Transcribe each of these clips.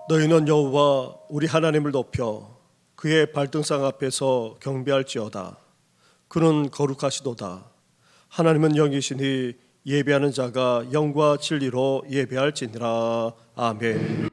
너희는 여호와 우리 하나님을 높여 그의 발등상 앞에서 경배할지어다. 그는 거룩하시도다. 하나님은 영이시니 예배하는 자가 영과 진리로 예배할지니라. 아멘.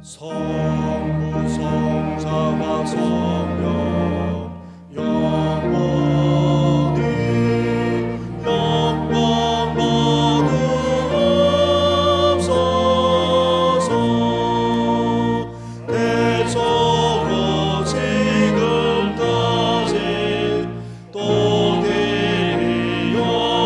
성부 성자와 성령 영원히 영광 받으옵소서. 대처로 지금까지 또 내리 영원으로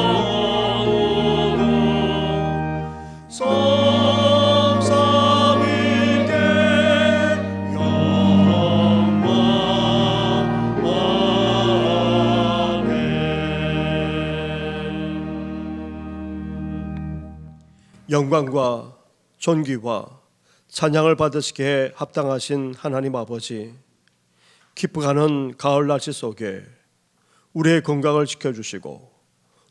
영광과 존귀와 찬양을 받으시기에 합당하신 하나님 아버지, 기뻐가는 가을 날씨 속에 우리의 건강을 지켜주시고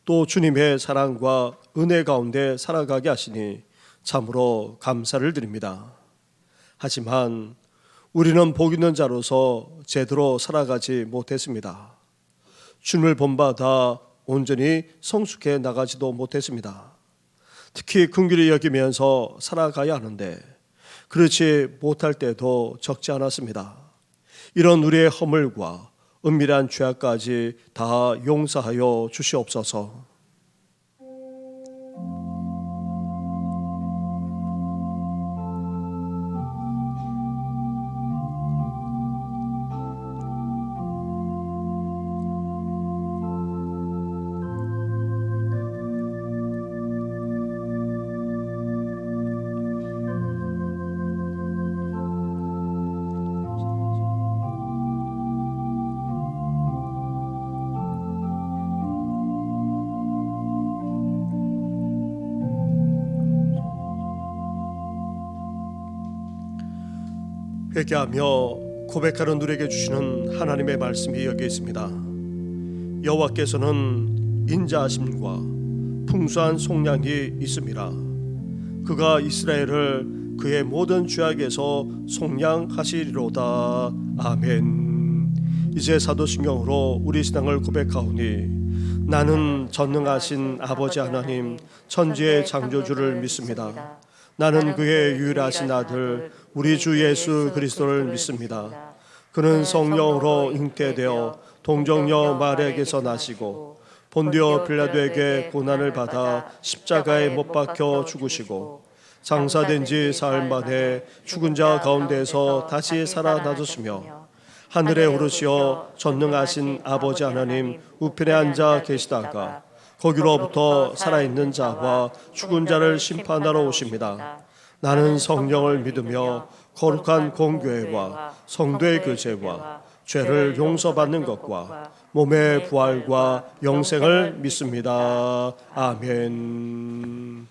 또 주님의 사랑과 은혜 가운데 살아가게 하시니 참으로 감사를 드립니다. 하지만 우리는 복 있는 자로서 제대로 살아가지 못했습니다. 주님을 본받아 온전히 성숙해 나가지도 못했습니다. 특히 긍휼히 여기면서 살아가야 하는데 그렇지 못할 때도 적지 않았습니다. 이런 우리의 허물과 은밀한 죄악까지 다 용서하여 주시옵소서. 회개하며 고백하는 누리에게 주시는 하나님의 말씀이 여기 있습니다. 여호와께서는 인자하심과 풍성한 속량이 있음이라. 그가 이스라엘을 그의 모든 죄악에서 속량하시리로다. 아멘. 이제 사도신경으로 우리 신앙을 고백하오니 나는 전능하신 아버지 하나님 천지의 창조주를 믿습니다. 나는 그의 유일하신 아들 우리 주 예수 그리스도를 믿습니다. 그는 성령으로 잉태되어 동정녀 마리아에게서 나시고 본디오 빌라도에게 고난을 받아 십자가에 못 박혀 죽으시고 장사된 지 사흘 만에 죽은 자 가운데서 다시 살아나셨으며 하늘에 오르시어 전능하신 아버지 하나님 우편에 앉아 계시다가 거기로부터 살아있는 자와 죽은 자를 심판하러 오십니다. 나는 성령을 믿으며 거룩한 공교회와 성도의 교제와 죄를 용서받는 것과 몸의 부활과 영생을 믿습니다. 아멘.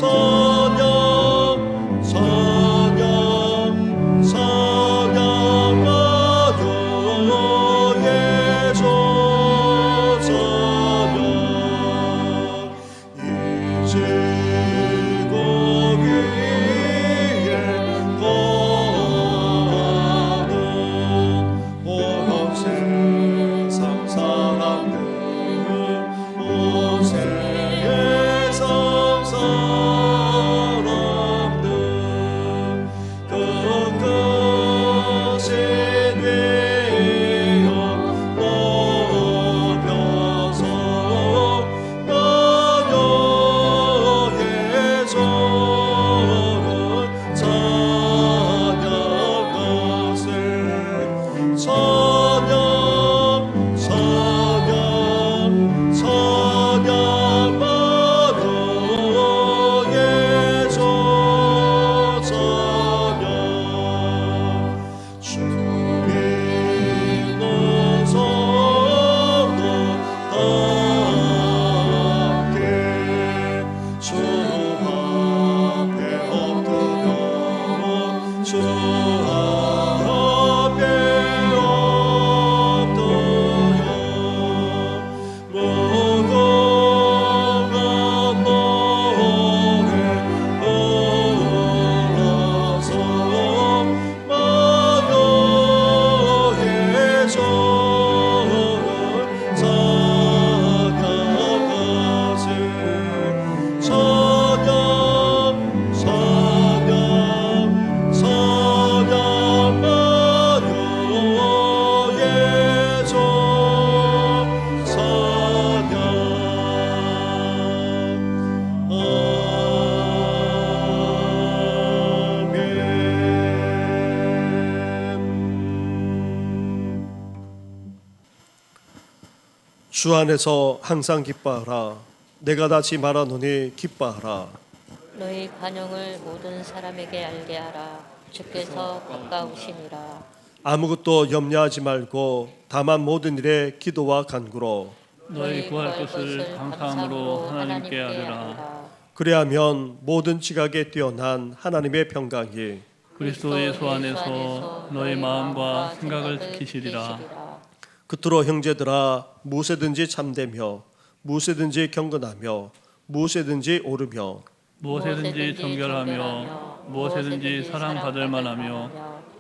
선영 선영 선영 마녀의 조선영 이제 거기에 거하는 온 세상 사람들 온 세상 사람들 끝끝이 되어 넘겨서 마녀의 절을 찬양하세 찬양 찬양 찬양 마녀의 조 찬양 주님은 성도 함께 주 앞에 엎드려 주 앞에 엎드려 무궁한 노래 불러서 마녀의 절을 찬양하세 찬양 찬양 찬양 마녀의 절 찬양 주 안에서 항상 기뻐하라. 내가 다시 말하노니 기뻐하라. 너희 관용을 모든 사람에게 알게 하라. 주께서 가까우시니라. 아무것도 염려하지 말고 다만 모든 일에 기도와 간구로 너희 구할 것을 감사함으로 하나님께 아뢰라. 그래야면 모든 지각에 뛰어난 하나님의 평강이 그리스도 예수 안에서 너희 마음과 생각을 지키시리라. 그토록 형제들아 무엇에든지 참되며 무엇에든지 경건하며 무엇에든지 오르며 무엇에든지 정결하며 무엇에든지 사랑받을 만하며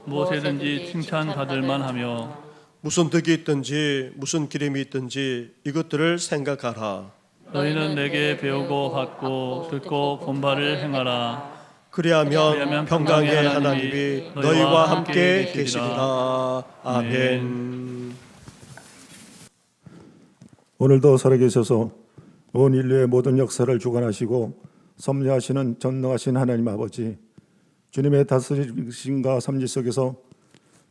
무엇에든지 칭찬받을 만하며 무슨 덕이 있든지 무슨 기름이 있든지 이것들을 생각하라. 너희는 내게 배우고 받고 듣고 본 바를 행하라. 그리하면 평강의 하나님이 너희와 함께 계시리라. 아멘. 오늘도 살아계셔서 온 인류의 모든 역사를 주관하시고 섭리하시는 전능하신 하나님 아버지, 주님의 다스리심과 섭리 속에서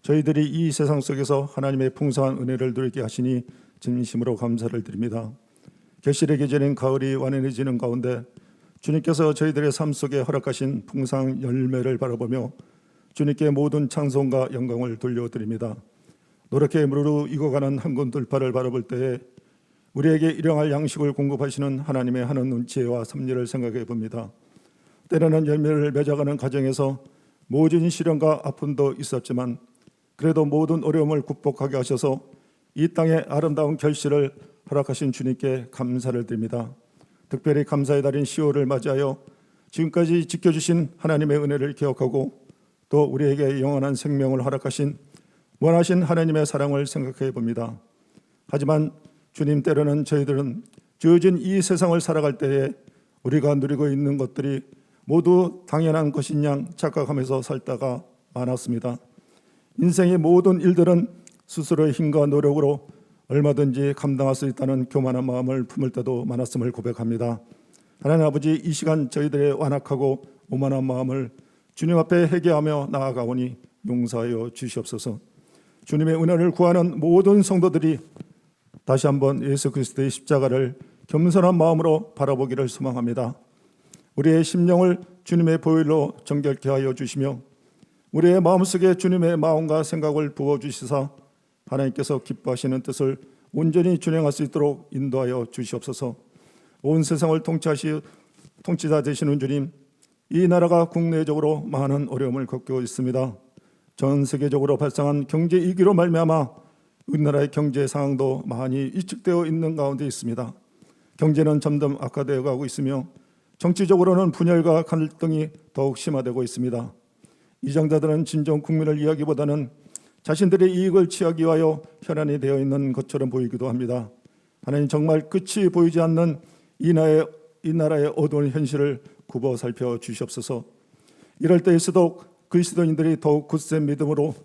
저희들이 이 세상 속에서 하나님의 풍성한 은혜를 누리게 하시니 진심으로 감사를 드립니다. 결실의 계절인 가을이 완연해지는 가운데 주님께서 저희들의 삶 속에 허락하신 풍성한 열매를 바라보며 주님께 모든 찬송과 영광을 돌려드립니다. 노랗게 무르르 익어가는 한군 들파를 바라볼 때에 우리에게 일용할 양식을 공급하시는 하나님의 하는 눈치와 섭리를 생각해 봅니다. 때로는 열매를 맺어가는 과정에서 모진 시련과 아픔도 있었지만 그래도 모든 어려움을 극복하게 하셔서 이 땅의 아름다운 결실을 허락하신 주님께 감사를 드립니다. 특별히 감사의 달인 10월을 맞이하여 지금까지 지켜주신 하나님의 은혜를 기억하고 또 우리에게 영원한 생명을 허락하신 원하신 하나님의 사랑을 생각해 봅니다. 하지만 주님, 때로는 저희들은 주어진 이 세상을 살아갈 때에 우리가 누리고 있는 것들이 모두 당연한 것인 양 착각하면서 살다가 많았습니다. 인생의 모든 일들은 스스로의 힘과 노력으로 얼마든지 감당할 수 있다는 교만한 마음을 품을 때도 많았음을 고백합니다. 하나님 아버지, 이 시간 저희들의 완악하고 오만한 마음을 주님 앞에 회개하며 나아가오니 용서하여 주시옵소서. 주님의 은혜를 구하는 모든 성도들이 다시 한번 예수 그리스도의 십자가를 겸손한 마음으로 바라보기를 소망합니다. 우리의 심령을 주님의 보혈로 정결케 하여 주시며 우리의 마음속에 주님의 마음과 생각을 부어주시사 하나님께서 기뻐하시는 뜻을 온전히 준행할 수 있도록 인도하여 주시옵소서. 온 세상을 통치하시 통치자 되시는 주님, 이 나라가 국내적으로 많은 어려움을 겪고 있습니다. 전 세계적으로 발생한 경제 위기로 말미암아 우리나라의 경제 상황도 많이 위축되어 있는 가운데 있습니다. 경제는 점점 악화되어 가고 있으며 정치적으로는 분열과 갈등이 더욱 심화되고 있습니다. 이정자들은 진정 국민을 이야기보다는 자신들의 이익을 취하기 위하여 혈안이 되어 있는 것처럼 보이기도 합니다. 하나님, 정말 끝이 보이지 않는 이 나라의 어두운 현실을 굽어 살펴 주시옵소서. 이럴 때일수록 그리스도인들이 더욱 굳센 믿음으로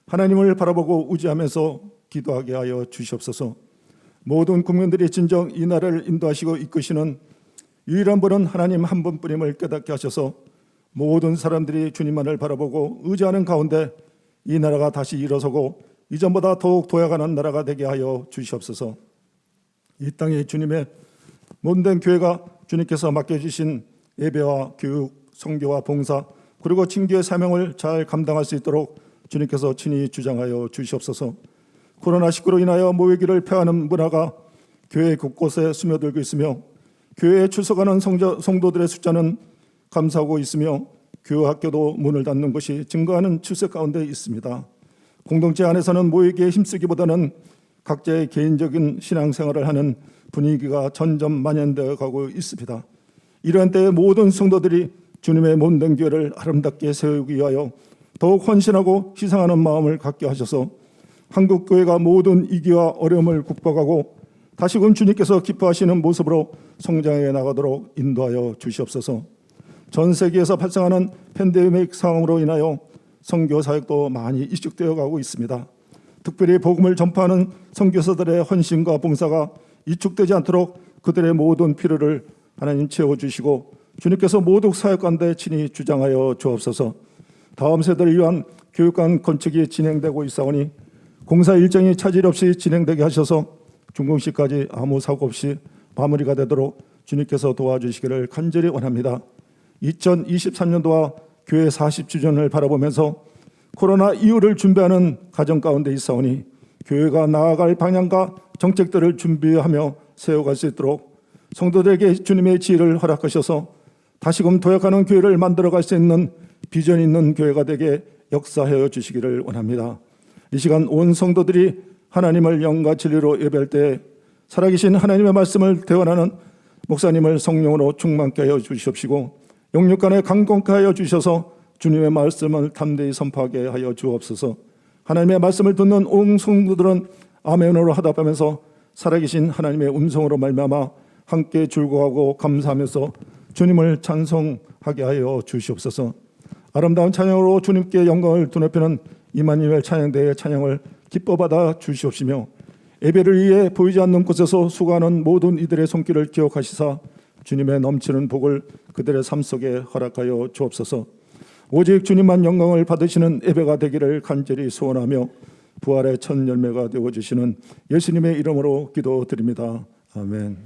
하나님을 바라보고 의지하면서 기도하게 하여 주시옵소서. 모든 국민들이 진정 이 나라를 인도하시고 이끄시는 유일한 분은 하나님 한 분뿐임을 깨닫게 하셔서 모든 사람들이 주님만을 바라보고 의지하는 가운데 이 나라가 다시 일어서고 이전보다 더욱 도약하는 나라가 되게 하여 주시옵소서. 이 땅에 주님의 몸된 교회가 주님께서 맡겨주신 예배와 교육, 선교와 봉사, 그리고 친교의 사명을 잘 감당할 수 있도록 주님께서 친히 주장하여 주시옵소서. 코로나19로 인하여 모이기를 폐하는 문화가 교회 곳곳에 스며들고 있으며 교회에 출석하는 성도들의 숫자는 감소하고 있으며 교학교도 문을 닫는 것이 증가하는 추세 가운데 있습니다. 공동체 안에서는 모이기에 힘쓰기보다는 각자의 개인적인 신앙생활을 하는 분위기가 점점 만연되어 가고 있습니다. 이러한 때에 모든 성도들이 주님의 몸된 교회를 아름답게 세우기 위하여 더욱 헌신하고 희생하는 마음을 갖게 하셔서 한국 교회가 모든 위기와 어려움을 극복하고 다시금 주님께서 기뻐하시는 모습으로 성장해 나가도록 인도하여 주시옵소서. 전 세계에서 발생하는 팬데믹 상황으로 인하여 선교 사역도 많이 위축되어 가고 있습니다. 특별히 복음을 전파하는 선교사들의 헌신과 봉사가 위축되지 않도록 그들의 모든 필요를 하나님 채워주시고 주님께서 모든 사역 가운데 친히 주장하여 주옵소서. 다음 세대를 위한 교육관 건축이 진행되고 있사오니 공사 일정이 차질 없이 진행되게 하셔서 준공식까지 아무 사고 없이 마무리가 되도록 주님께서 도와주시기를 간절히 원합니다. 2023년도와 교회 40주년을 바라보면서 코로나 이후를 준비하는 가정 가운데 있사오니 교회가 나아갈 방향과 정책들을 준비하며 세워갈 수 있도록 성도들에게 주님의 지혜를 허락하셔서 다시금 도약하는 교회를 만들어갈 수 있는 비전 있는 교회가 되게 역사하여 주시기를 원합니다. 이 시간 온 성도들이 하나님을 영과 진리로 예배할 때 살아계신 하나님의 말씀을 대원하는 목사님을 성령으로 충만케 하여 주시옵시고 영육간에 강건케 하여 주셔서 주님의 말씀을 담대히 선포하게 하여 주옵소서. 하나님의 말씀을 듣는 온 성도들은 아멘으로 하답하면서 살아계신 하나님의 음성으로 말미암아 함께 즐거워하고 감사하면서 주님을 찬송하게 하여 주시옵소서. 아름다운 찬양으로 주님께 영광을 드높이는 이마누엘 찬양대의 찬양을 기뻐 받아 주시옵시며 예배를 위해 보이지 않는 곳에서 수고하는 모든 이들의 손길을 기억하시사 주님의 넘치는 복을 그들의 삶 속에 허락하여 주옵소서. 오직 주님만 영광을 받으시는 예배가 되기를 간절히 소원하며 부활의 첫 열매가 되어주시는 예수님의 이름으로 기도드립니다. 아멘.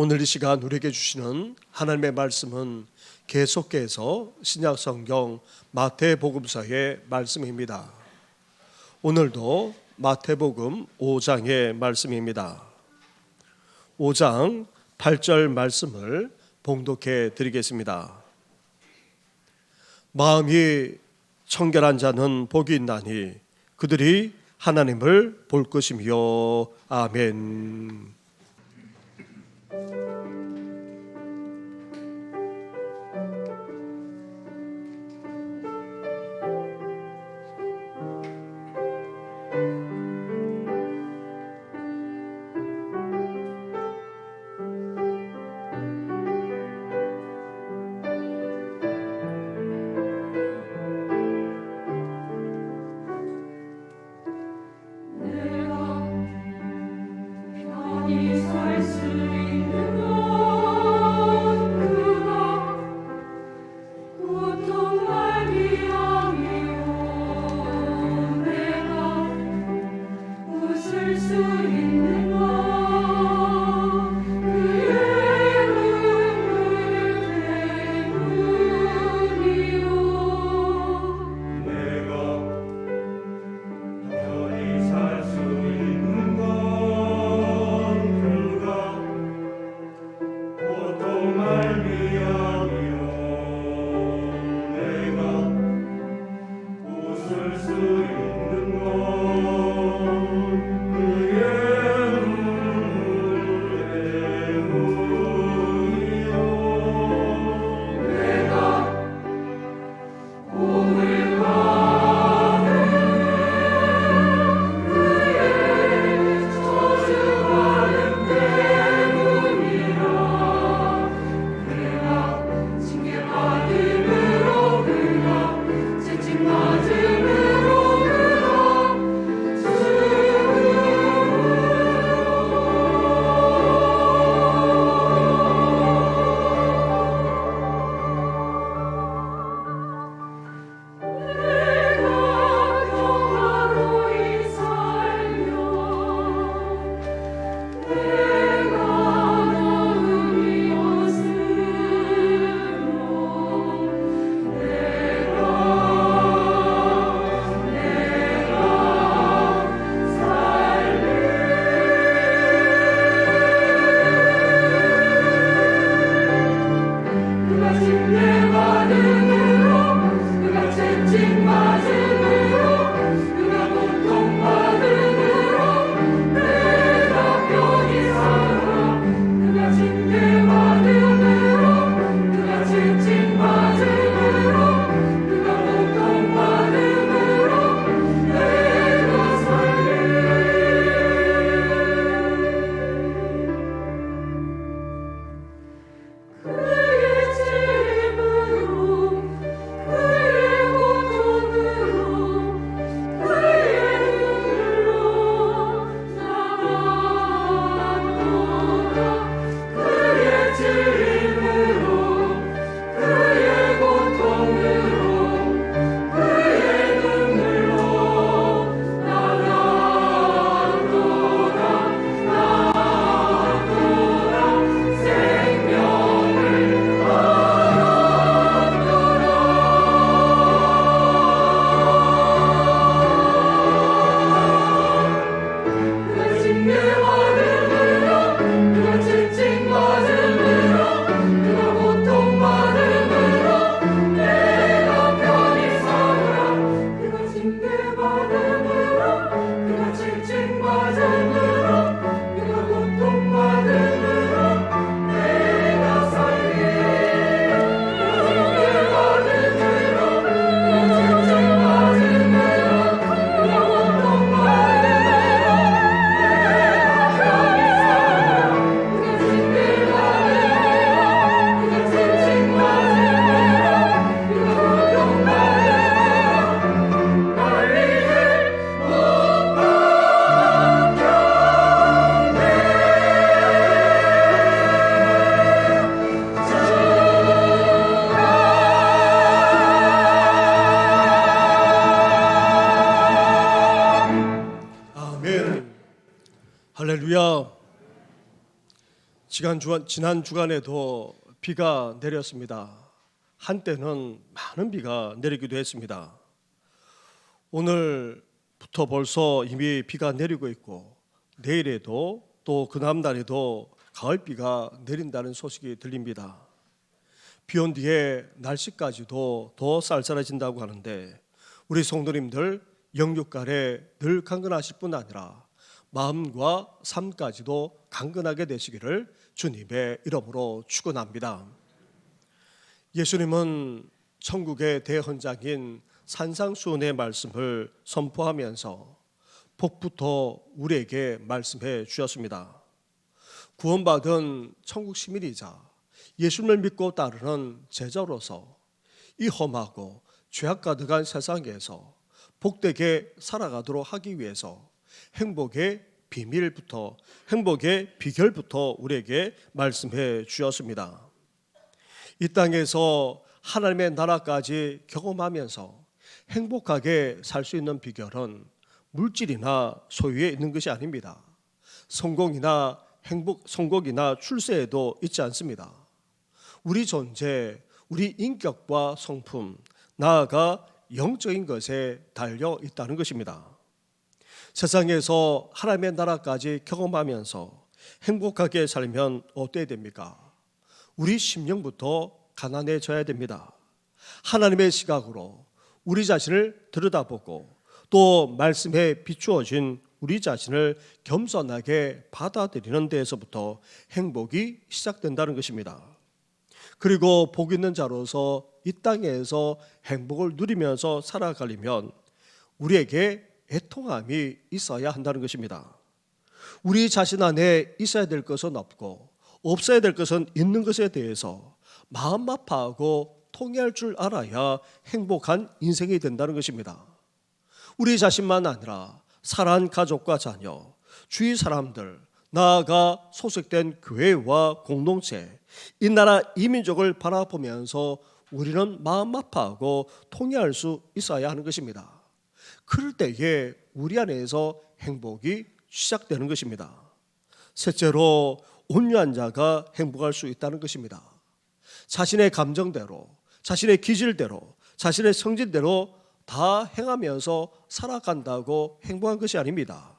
오늘 이 시간 우리에게 주시는 하나님의 말씀은 계속해서 신약성경 마태복음서의 말씀입니다. 오늘도 마태복음 5장의 말씀입니다. 5장 8절 말씀을 봉독해 드리겠습니다. 마음이 청결한 자는 복이 있나니 그들이 하나님을 볼 것이며. 아멘. 지난 주간에도 비가 내렸습니다. 한때는 많은 비가 내리기도 했습니다. 오늘부터 벌써 이미 비가 내리고 있고 내일에도 또 그 다음 날에도 가을비가 내린다는 소식이 들립니다. 비 온 뒤에 날씨까지도 더 쌀쌀해진다고 하는데 우리 성도님들 영육간에 늘 강건하실 뿐 아니라 마음과 삶까지도 강건하게 되시기를 주님의 이름으로 축원합니다. 예수님은 천국의 대헌장인 산상수훈의 말씀을 선포하면서 복부터 우리에게 말씀해 주셨습니다. 구원받은 천국 시민이자 예수님을 믿고 따르는 제자로서 이 험하고 죄악 가득한 세상에서 복되게 살아가도록 하기 위해서 행복의 비밀부터, 행복의 비결부터 우리에게 말씀해 주셨습니다. 이 땅에서 하나님의 나라까지 경험하면서 행복하게 살 수 있는 비결은 물질이나 소유에 있는 것이 아닙니다. 성공이나 출세에도 있지 않습니다. 우리 존재, 우리 인격과 성품, 나아가 영적인 것에 달려 있다는 것입니다. 세상에서 하나님의 나라까지 경험하면서 행복하게 살면 어때야 됩니까? 우리 심령부터 가난해져야 됩니다. 하나님의 시각으로 우리 자신을 들여다보고 또 말씀에 비추어진 우리 자신을 겸손하게 받아들이는 데에서부터 행복이 시작된다는 것입니다. 그리고 복 있는 자로서 이 땅에서 행복을 누리면서 살아가려면 우리에게 애통함이 있어야 한다는 것입니다. 우리 자신 안에 있어야 될 것은 없고 없어야 될 것은 있는 것에 대해서 마음 아파하고 통회할 줄 알아야 행복한 인생이 된다는 것입니다. 우리 자신만 아니라 사랑하는 가족과 자녀, 주위 사람들, 나아가 소속된 교회와 공동체, 이 나라 이 민족을 바라보면서 우리는 마음 아파하고 통회할 수 있어야 하는 것입니다. 그럴 때에 우리 안에서 행복이 시작되는 것입니다. 셋째로 온유한 자가 행복할 수 있다는 것입니다. 자신의 감정대로, 자신의 기질대로, 자신의 성질대로 다 행하면서 살아간다고 행복한 것이 아닙니다.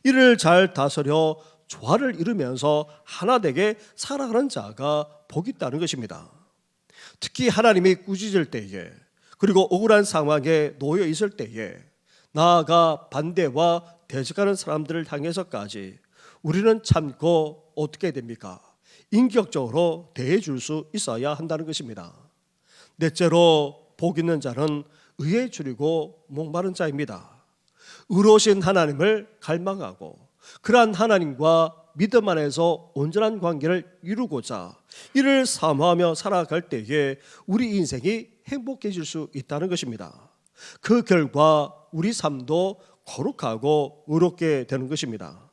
이를 잘 다스려 조화를 이루면서 하나 되게 살아가는 자가 복이 있다는 것입니다. 특히 하나님이 꾸짖을 때에 그리고 억울한 상황에 놓여 있을 때에 나아가 반대와 대적하는 사람들을 향해서까지 우리는 참고 어떻게 됩니까? 인격적으로 대해줄 수 있어야 한다는 것입니다. 넷째로 복 있는 자는 의에 줄이고 목마른 자입니다. 의로우신 하나님을 갈망하고 그러한 하나님과 믿음 안에서 온전한 관계를 이루고자 이를 사모하며 살아갈 때에 우리 인생이 행복해질 수 있다는 것입니다. 그 결과 우리 삶도 거룩하고 의롭게 되는 것입니다.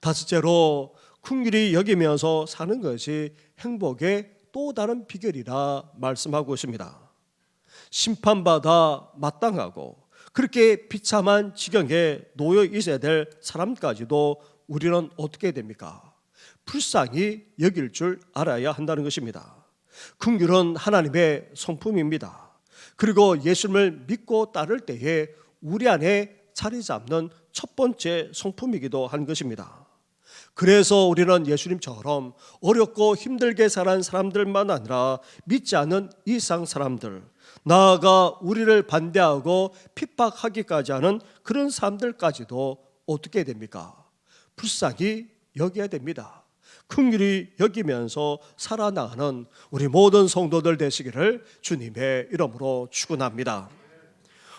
다섯째로 긍휼히 여기면서 사는 것이 행복의 또 다른 비결이라 말씀하고 있습니다. 심판받아 마땅하고 그렇게 비참한 지경에 놓여 있어야 될 사람까지도 우리는 어떻게 됩니까? 불쌍히 여길 줄 알아야 한다는 것입니다. 긍휼은 하나님의 성품입니다. 그리고 예수님을 믿고 따를 때에 우리 안에 자리 잡는 첫 번째 성품이기도 한 것입니다. 그래서 우리는 예수님처럼 어렵고 힘들게 살아온 사람들만 아니라 믿지 않는 이상 사람들, 나아가 우리를 반대하고 핍박하기까지 하는 그런 사람들까지도 어떻게 됩니까? 불쌍히 여겨야 됩니다. 긍휼히 여기면서 살아나가는 우리 모든 성도들 되시기를 주님의 이름으로 축원합니다.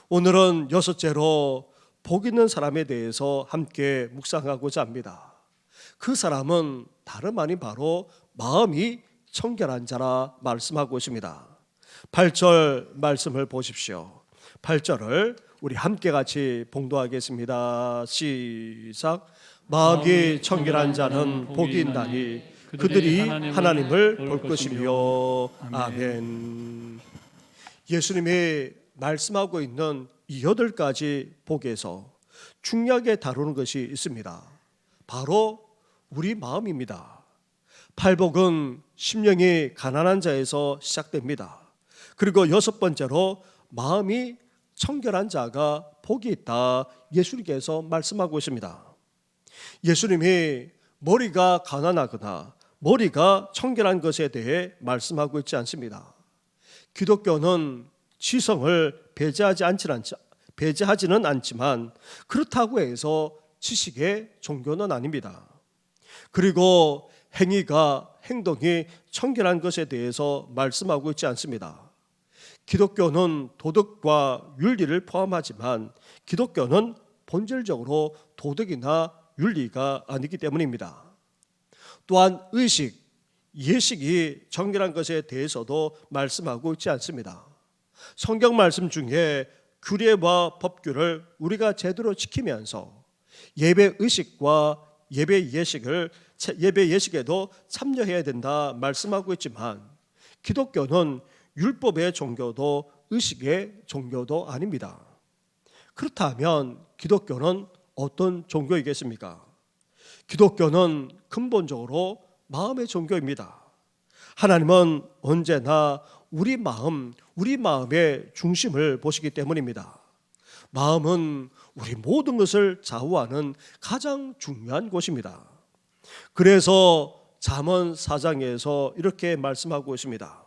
오늘은 여섯째로 복 있는 사람에 대해서 함께 묵상하고자 합니다. 그 사람은 다름 아닌 바로 마음이 청결한 자라 말씀하고 있습니다. 8절 말씀을 보십시오. 8절을 우리 함께 같이 봉독하겠습니다. 시작. 마음이 청결한 자는 복이 있나니 그들이 하나님을 볼 것이며. 아멘. 예수님이 말씀하고 있는 이 8가지 복에서 중요하게 다루는 것이 있습니다. 바로 우리 마음입니다. 팔복은 심령이 가난한 자에서 시작됩니다. 그리고 여섯 번째로 마음이 청결한 자가 복이 있다, 예수님께서 말씀하고 있습니다. 예수님이 머리가 가난하거나 머리가 청결한 것에 대해 말씀하고 있지 않습니다. 기독교는 지성을 배제하지는 않지만 그렇다고 해서 지식의 종교는 아닙니다. 그리고 행동이 청결한 것에 대해서 말씀하고 있지 않습니다. 기독교는 도덕과 윤리를 포함하지만 기독교는 본질적으로 도덕이나 윤리가 아니기 때문입니다. 또한 의식, 예식이 정결한 것에 대해서도 말씀하고 있지 않습니다. 성경 말씀 중에 규례와 법규를 우리가 제대로 지키면서 예배 의식과 예배 예식에도 참여해야 된다 말씀하고 있지만 기독교는 율법의 종교도 의식의 종교도 아닙니다. 그렇다면 기독교는 어떤 종교이겠습니까? 기독교는 근본적으로 마음의 종교입니다. 하나님은 언제나 우리 마음의 중심을 보시기 때문입니다. 마음은 우리 모든 것을 좌우하는 가장 중요한 곳입니다. 그래서 잠언 4장에서 이렇게 말씀하고 있습니다.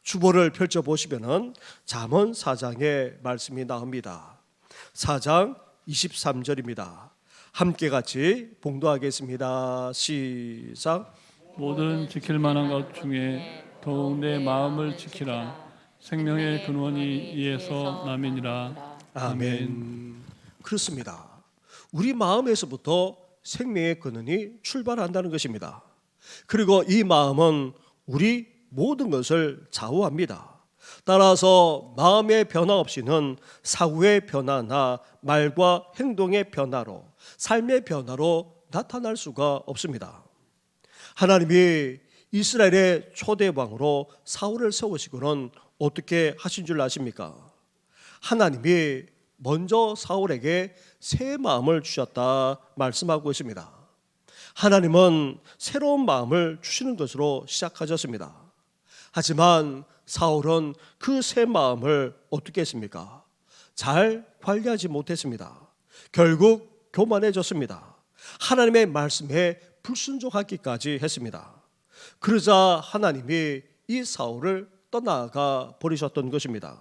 주보를 펼쳐보시면 잠언 4장의 말씀이 나옵니다. 4장 23절입니다. 함께 같이 봉독하겠습니다. 시작. 모든 지킬 만한 것 중에 더욱 내 마음을 지키라. 생명의 근원이 이에서 남이니라. 아멘. 그렇습니다. 우리 마음에서부터 생명의 근원이 출발한다는 것입니다. 그리고 이 마음은 우리 모든 것을 좌우합니다. 따라서 마음의 변화 없이는 사고의 변화나 말과 행동의 변화로, 삶의 변화로 나타날 수가 없습니다. 하나님이 이스라엘의 초대 왕으로 사울을 세우시고는 어떻게 하신 줄 아십니까? 하나님이 먼저 사울에게 새 마음을 주셨다 말씀하고 있습니다. 하나님은 새로운 마음을 주시는 것으로 시작하셨습니다. 하지만 사울은 그 새 마음을 어떻게 했습니까? 잘 관리하지 못했습니다. 결국 교만해졌습니다. 하나님의 말씀에 불순종하기까지 했습니다. 그러자 하나님이 이 사울을 떠나가 버리셨던 것입니다.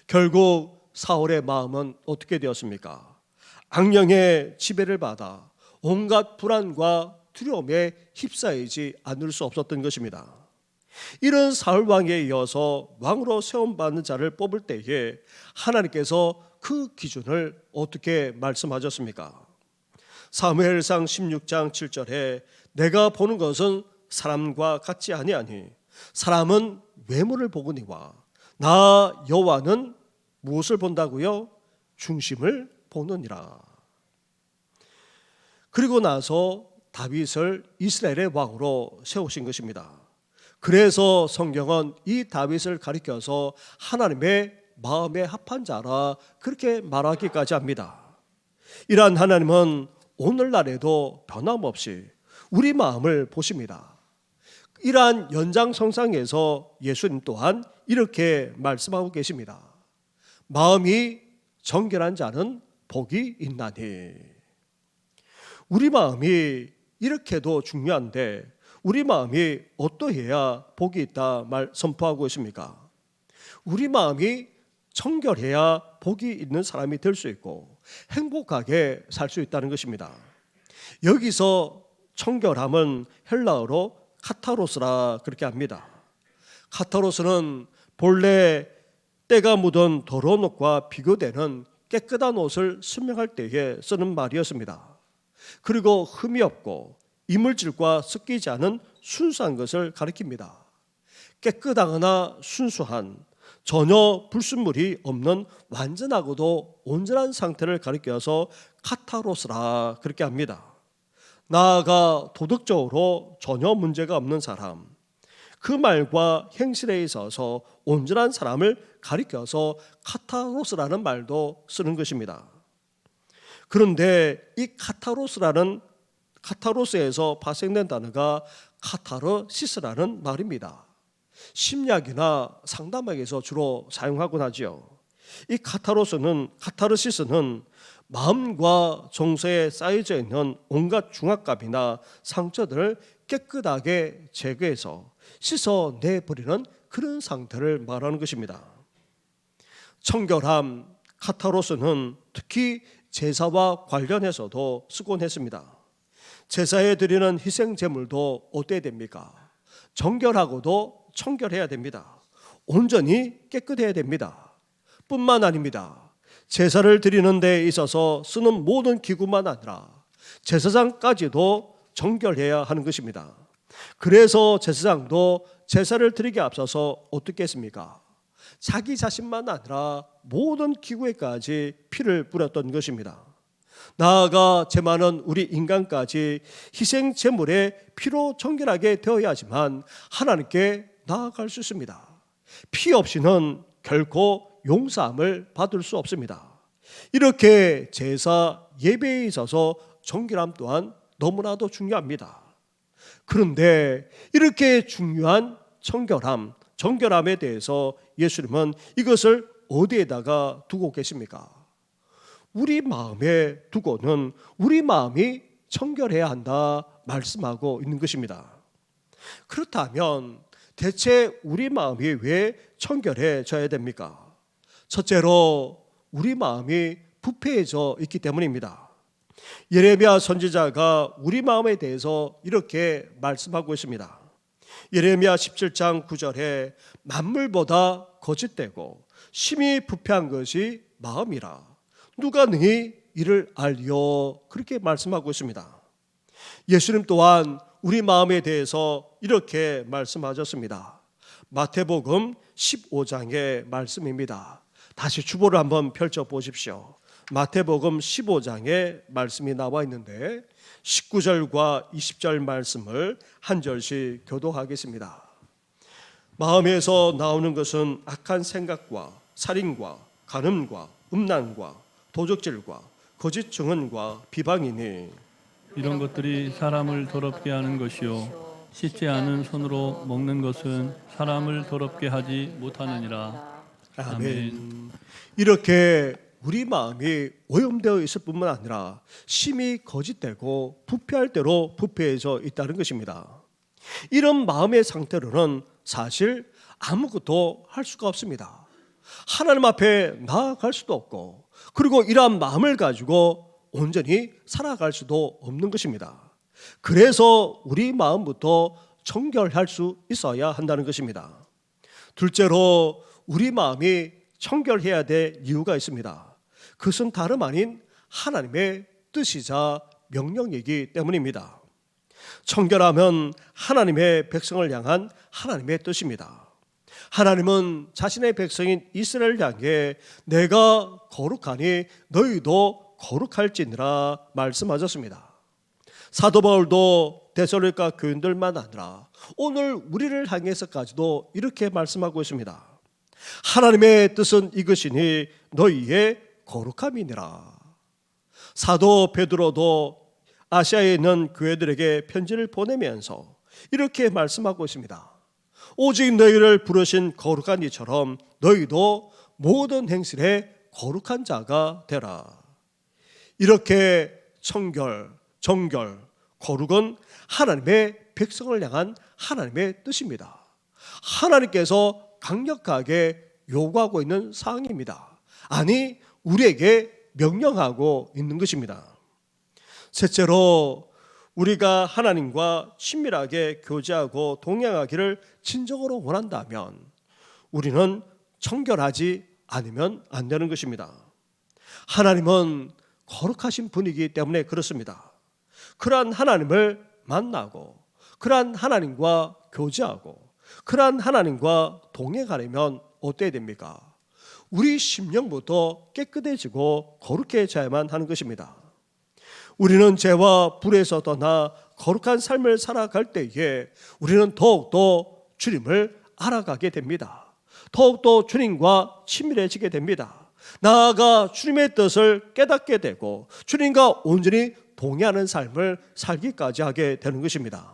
결국 사울의 마음은 어떻게 되었습니까? 악령의 지배를 받아 온갖 불안과 두려움에 휩싸이지 않을 수 없었던 것입니다. 이런 사울 왕에 이어서 왕으로 세움받는 자를 뽑을 때에 하나님께서 그 기준을 어떻게 말씀하셨습니까? 사무엘상 16장 7절에 내가 보는 것은 사람과 같지 아니하니 사람은 외모를 보거니와 나 여호와는 무엇을 본다고요? 중심을 보느니라. 그리고 나서 다윗을 이스라엘의 왕으로 세우신 것입니다. 그래서 성경은 이 다윗을 가리켜서 하나님의 마음에 합한 자라 그렇게 말하기까지 합니다. 이러한 하나님은 오늘날에도 변함없이 우리 마음을 보십니다. 이러한 연장선상에서 예수님 또한 이렇게 말씀하고 계십니다. 마음이 정결한 자는 복이 있나니. 우리 마음이 이렇게도 중요한데 우리 마음이 어떠해야 복이 있다 선포하고 있습니까? 우리 마음이 청결해야 복이 있는 사람이 될 수 있고 행복하게 살 수 있다는 것입니다. 여기서 청결함은 헬라어로 카타로스라 그렇게 합니다. 카타로스는 본래 때가 묻은 더러운 옷과 비교되는 깨끗한 옷을 설명할 때에 쓰는 말이었습니다. 그리고 흠이 없고 이물질과 섞이지 않은 순수한 것을 가리킵니다. 깨끗하거나 순수한 전혀 불순물이 없는 완전하고도 온전한 상태를 가리켜서 카타로스라 그렇게 합니다. 나아가 도덕적으로 전혀 문제가 없는 사람, 그 말과 행실에 있어서 온전한 사람을 가리켜서 카타로스라는 말도 쓰는 것입니다. 그런데 이 카타로스라는 카타로스에서 발생된 단어가 카타르시스라는 말입니다. 심리학이나 상담학에서 주로 사용하곤 하지요. 이 카타르시스는 마음과 정서에 쌓여져 있는 온갖 중압감이나 상처들을 깨끗하게 제거해서 씻어내버리는 그런 상태를 말하는 것입니다. 청결함, 카타로스는 특히 제사와 관련해서도 쓰곤 했습니다. 제사에 드리는 희생 제물도 어때야 됩니까? 정결하고도 청결해야 됩니다. 온전히 깨끗해야 됩니다. 뿐만 아닙니다. 제사를 드리는 데 있어서 쓰는 모든 기구만 아니라 제사장까지도 정결해야 하는 것입니다. 그래서 제사장도 제사를 드리기 앞서서 어떻게 했습니까? 자기 자신만 아니라 모든 기구에까지 피를 뿌렸던 것입니다. 나아가 죄 많은 우리 인간까지 희생 제물의 피로 정결하게 되어야지만 하나님께 나아갈 수 있습니다. 피 없이는 결코 용서함을 받을 수 없습니다. 이렇게 제사 예배에 있어서 정결함 또한 너무나도 중요합니다. 그런데 이렇게 중요한 정결함에 대해서 예수님은 이것을 어디에다가 두고 계십니까? 우리 마음에 두고는 우리 마음이 청결해야 한다 말씀하고 있는 것입니다. 그렇다면 대체 우리 마음이 왜 청결해져야 됩니까? 첫째로 우리 마음이 부패해져 있기 때문입니다. 예레미야 선지자가 우리 마음에 대해서 이렇게 말씀하고 있습니다. 예레미야 17장 9절에 만물보다 거짓되고 심히 부패한 것이 마음이라 누가 능히 이를 알리오, 그렇게 말씀하고 있습니다. 예수님 또한 우리 마음에 대해서 이렇게 말씀하셨습니다. 마태복음 15장의 말씀입니다. 다시 주보를 한번 펼쳐 보십시오. 마태복음 15장에 말씀이 나와 있는데 19절과 20절 말씀을 한 절씩 교독하겠습니다. 마음에서 나오는 것은 악한 생각과 살인과 간음과 음란과 도적질과 거짓 증언과 비방이니 이런 것들이 사람을 더럽게 하는 것이요 씻지 않은 손으로 먹는 것은 사람을 더럽게 하지 못하느니라. 아멘. 이렇게 우리 마음이 오염되어 있을 뿐만 아니라 심히 거짓되고 부패할 대로 부패해져 있다는 것입니다. 이런 마음의 상태로는 사실 아무것도 할 수가 없습니다. 하나님 앞에 나아갈 수도 없고, 그리고 이러한 마음을 가지고 온전히 살아갈 수도 없는 것입니다. 그래서 우리 마음부터 청결할 수 있어야 한다는 것입니다. 둘째로 우리 마음이 청결해야 될 이유가 있습니다. 그것은 다름 아닌 하나님의 뜻이자 명령이기 때문입니다. 청결하면 하나님의 백성을 향한 하나님의 뜻입니다. 하나님은 자신의 백성인 이스라엘을 향해 내가 거룩하니 너희도 거룩할지니라 말씀하셨습니다. 사도 바울도 데살로니가 교인들만 아니라 오늘 우리를 향해서까지도 이렇게 말씀하고 있습니다. 하나님의 뜻은 이것이니 너희의 거룩함이니라. 사도 베드로도 아시아에 있는 교회들에게 편지를 보내면서 이렇게 말씀하고 있습니다. 오직 너희를 부르신 거룩한 이처럼 너희도 모든 행실에 거룩한 자가 되라. 이렇게 청결, 정결, 거룩은 하나님의 백성을 향한 하나님의 뜻입니다. 하나님께서 강력하게 요구하고 있는 사항입니다. 아니, 우리에게 명령하고 있는 것입니다. 셋째로 우리가 하나님과 친밀하게 교제하고 동행하기를 진정으로 원한다면 우리는 청결하지 않으면 안 되는 것입니다. 하나님은 거룩하신 분이기 때문에 그렇습니다. 그러한 하나님을 만나고 그러한 하나님과 교제하고 그러한 하나님과 동행하려면 어때야 됩니까? 우리 심령부터 깨끗해지고 거룩해져야만 하는 것입니다. 우리는 죄와 불에서 떠나 거룩한 삶을 살아갈 때에 우리는 더욱더 주님을 알아가게 됩니다. 더욱더 주님과 친밀해지게 됩니다. 나아가 주님의 뜻을 깨닫게 되고 주님과 온전히 동의하는 삶을 살기까지 하게 되는 것입니다.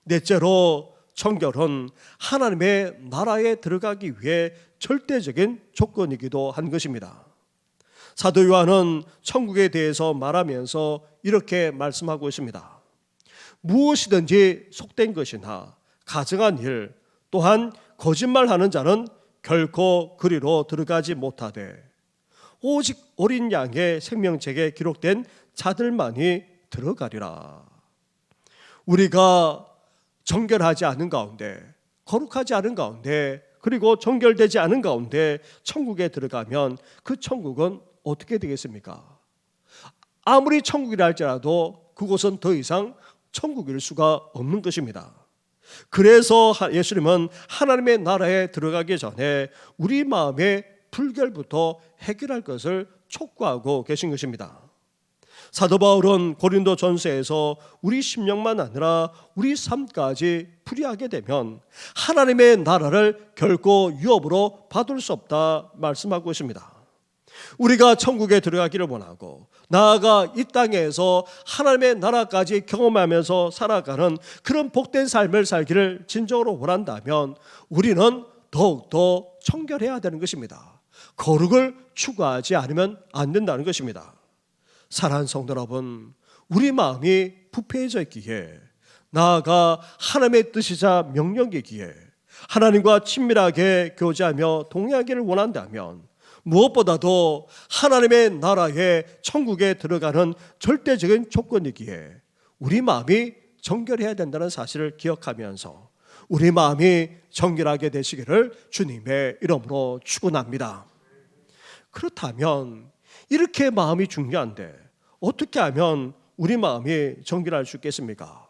넷째로 청결은 하나님의 나라에 들어가기 위해 절대적인 조건이기도 한 것입니다. 사도 요한은 천국에 대해서 말하면서 이렇게 말씀하고 있습니다. 무엇이든지 속된 것이나 가증한 일 또한 거짓말하는 자는 결코 그리로 들어가지 못하되 오직 어린 양의 생명책에 기록된 자들만이 들어가리라. 우리가 정결하지 않은 가운데, 거룩하지 않은 가운데, 그리고 정결되지 않은 가운데 천국에 들어가면 그 천국은 어떻게 되겠습니까? 아무리 천국이라 할지라도 그곳은 더 이상 천국일 수가 없는 것입니다. 그래서 예수님은 하나님의 나라에 들어가기 전에 우리 마음의 불결부터 해결할 것을 촉구하고 계신 것입니다. 사도 바울은 고린도 전서에서 우리 심령만 아니라 우리 삶까지 불의하게 되면 하나님의 나라를 결코 유업으로 받을 수 없다 말씀하고 있습니다. 우리가 천국에 들어가기를 원하고 나아가 이 땅에서 하나님의 나라까지 경험하면서 살아가는 그런 복된 삶을 살기를 진정으로 원한다면 우리는 더욱더 청결해야 되는 것입니다. 거룩을 추구하지 않으면 안 된다는 것입니다. 사랑하는 성도 여러분, 우리 마음이 부패해져 있기에 나아가 하나님의 뜻이자 명령이기에 하나님과 친밀하게 교제하며 동행하기를 원한다면 무엇보다도 하나님의 나라에 천국에 들어가는 절대적인 조건이기에 우리 마음이 정결해야 된다는 사실을 기억하면서 우리 마음이 정결하게 되시기를 주님의 이름으로 축원합니다. 그렇다면 이렇게 마음이 중요한데 어떻게 하면 우리 마음이 정결할 수 있겠습니까?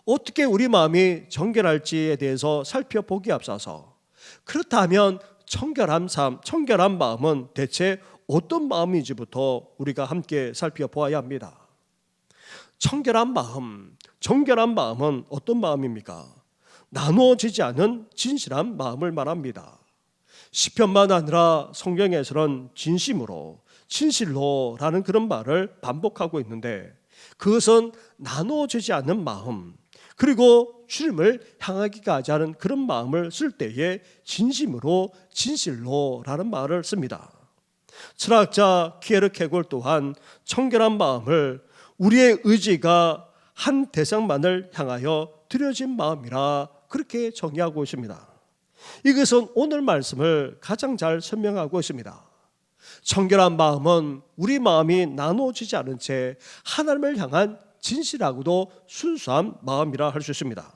어떻게 우리 마음이 정결할지에 대해서 살펴보기 앞서서 그렇다면 청결한 마음은 대체 어떤 마음인지부터 우리가 함께 살펴보아야 합니다. 청결한 마음, 정결한 마음은 어떤 마음입니까? 나누어지지 않은 진실한 마음을 말합니다. 시편만 아니라 성경에서는 진심으로, 진실로라는 그런 말을 반복하고 있는데 그것은 나누어지지 않는 마음, 그리고 주님을 향하기까지 하는 그런 마음을 쓸 때에 진심으로, 진실로라는 말을 씁니다. 철학자 키에르케골 또한 청결한 마음을 우리의 의지가 한 대상만을 향하여 드려진 마음이라 그렇게 정의하고 있습니다. 이것은 오늘 말씀을 가장 잘 설명하고 있습니다. 청결한 마음은 우리 마음이 나누어지지 않은 채 하나님을 향한 진실하고도 순수한 마음이라 할 수 있습니다.